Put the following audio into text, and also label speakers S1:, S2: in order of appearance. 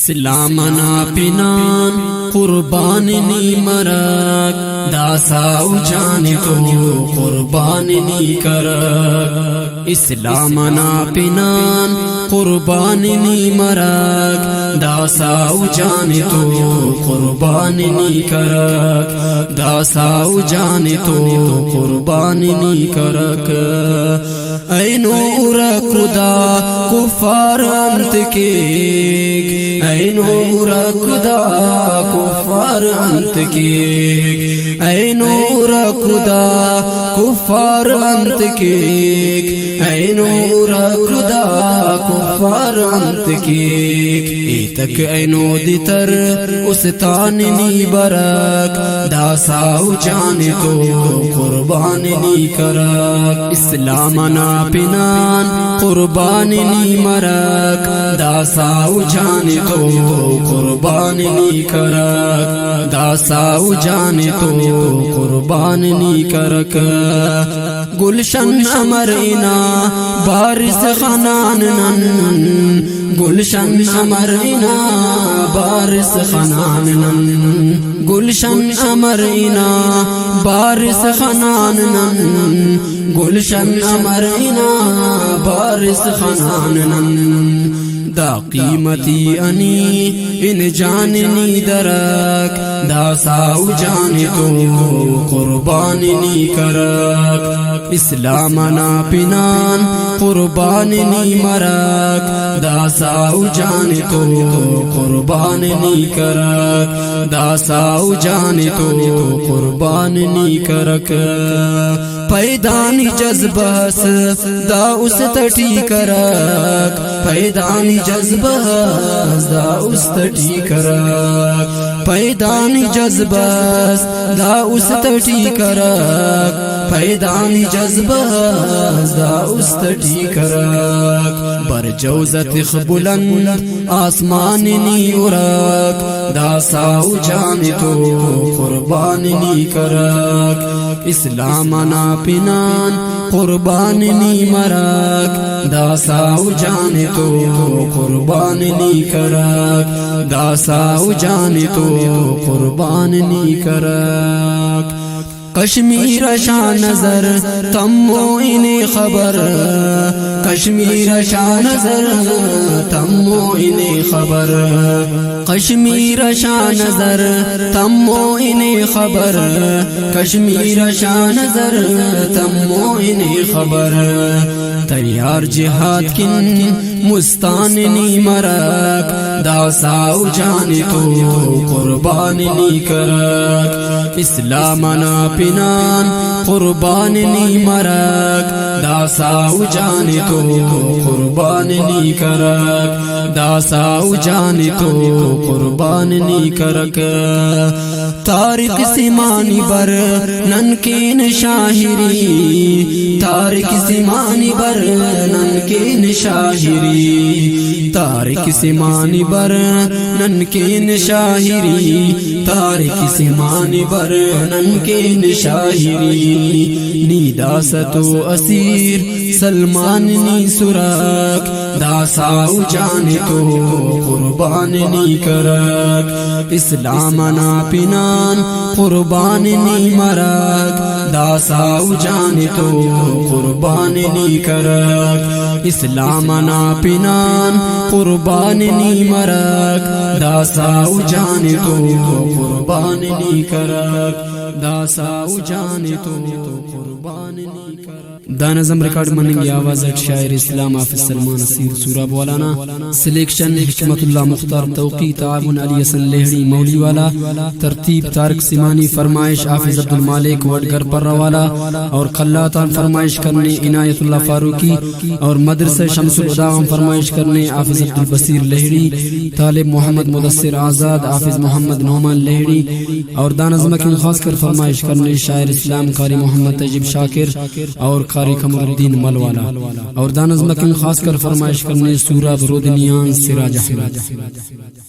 S1: اسلامنا پنان قرباننی مرک داساو جان تو قرباننی کرک اسلامنا پنان قرباننی مرک داساو جان تو قرباننی کرک داساو جان تو قرباننی کرک اے نور خدا کفار انت کے اے نور خدا کفار انت کے اے نور خدا کفار انت کے اے نور خدا کفار انت کے ایتک اے نو دیتر استاننی برک داساو جان تو قرباننی کرک اسلامنا پنان قرباننی مرک داساو جان تو قرباننی کرک داساو جان تو قرباننی کرک گلشن امرینا بارس خنانن گلشن امرینا بارس خنانن گلشن امرینا بارس خنانن گلشن امرینا بارس خنانن دا قیمتی انی ان جاننی درک داساو جان تو قرباننی کرک اسلامنا پنان قرباننی مرک داساو جان تو قرباننی کرک داساو جان تو قرباننی کرک پیدانی جذبس دا اس تٹی کرک پیدانی جذبس دا اس تٹی کرک پیدانی جذبس دا اس تٹی کرک پیدانی جذبس دا اس تٹی کرک بر جوزت خبلند آسماننی ارک داساو جان تو قرباننی کرک اسلامنا پنان قرباننی مرک داساو جان تو قرباننی کرک داساو جان تو قرباننی کرک کشمیر شاہ نظر تمو انہیں خبر کشمیر شاہ نظر تمو انہیں خبر کشمیر شاہ نظر تمو انہیں خبر کشمیر شاہ نظر تمو انہیں خبر تیار جہاد کن مستاننی مرک داساو جان تو قرباننی کرک اسلامنا پنان قرباننی مرک داساو جان تو قرباننی کرک داساو جان تو قرباننی کرک تارک سیمانی بر ننکین شاہری تارک سیمانی بر ننکین شاہری تارک سیمانی بر ننکین شاہری تارک سیمانی بر ننکین شاہری نیداستو اسیر سلماننی سرک داساو جان تو قرباننی کرک اسلامنا پنان قرباننی مرک داساو جان تو قرباننی کرک اسلامنا پنان قرباننی مرک داساو جان تو قرباننی کرک داساو جان تو قرباننی کرک دا نظم ریکارڈ مننگی آواز شاعر اسلام حافظ سلمان اسیر سورہ بولانا سلیکشن حکمت اللہ مختار توقی تعاون علی حسن لہڑی مولی والا ترتیب طارق سیمانی فرمائش حافظ عبدالمالک وڈگر پرہ والا اور خلاتان فرمائش کرنے عنایت اللہ فاروقی اور مدرسہ شمس الہدیٰ فرمائش کرنے حافظ عبدالبصیر لہڑی طالب محمد مدثر آزاد حافظ محمد نعمان لہڑی اور دا نظم کی خاص کر فرمائش کرنے شاعر اسلام قاری محمد تجیب شاکر اور قاری قمر الدین ملوالا اور دا نظم کی خاص کر فرمائش کرنے سورہ برودنیان سراج احمد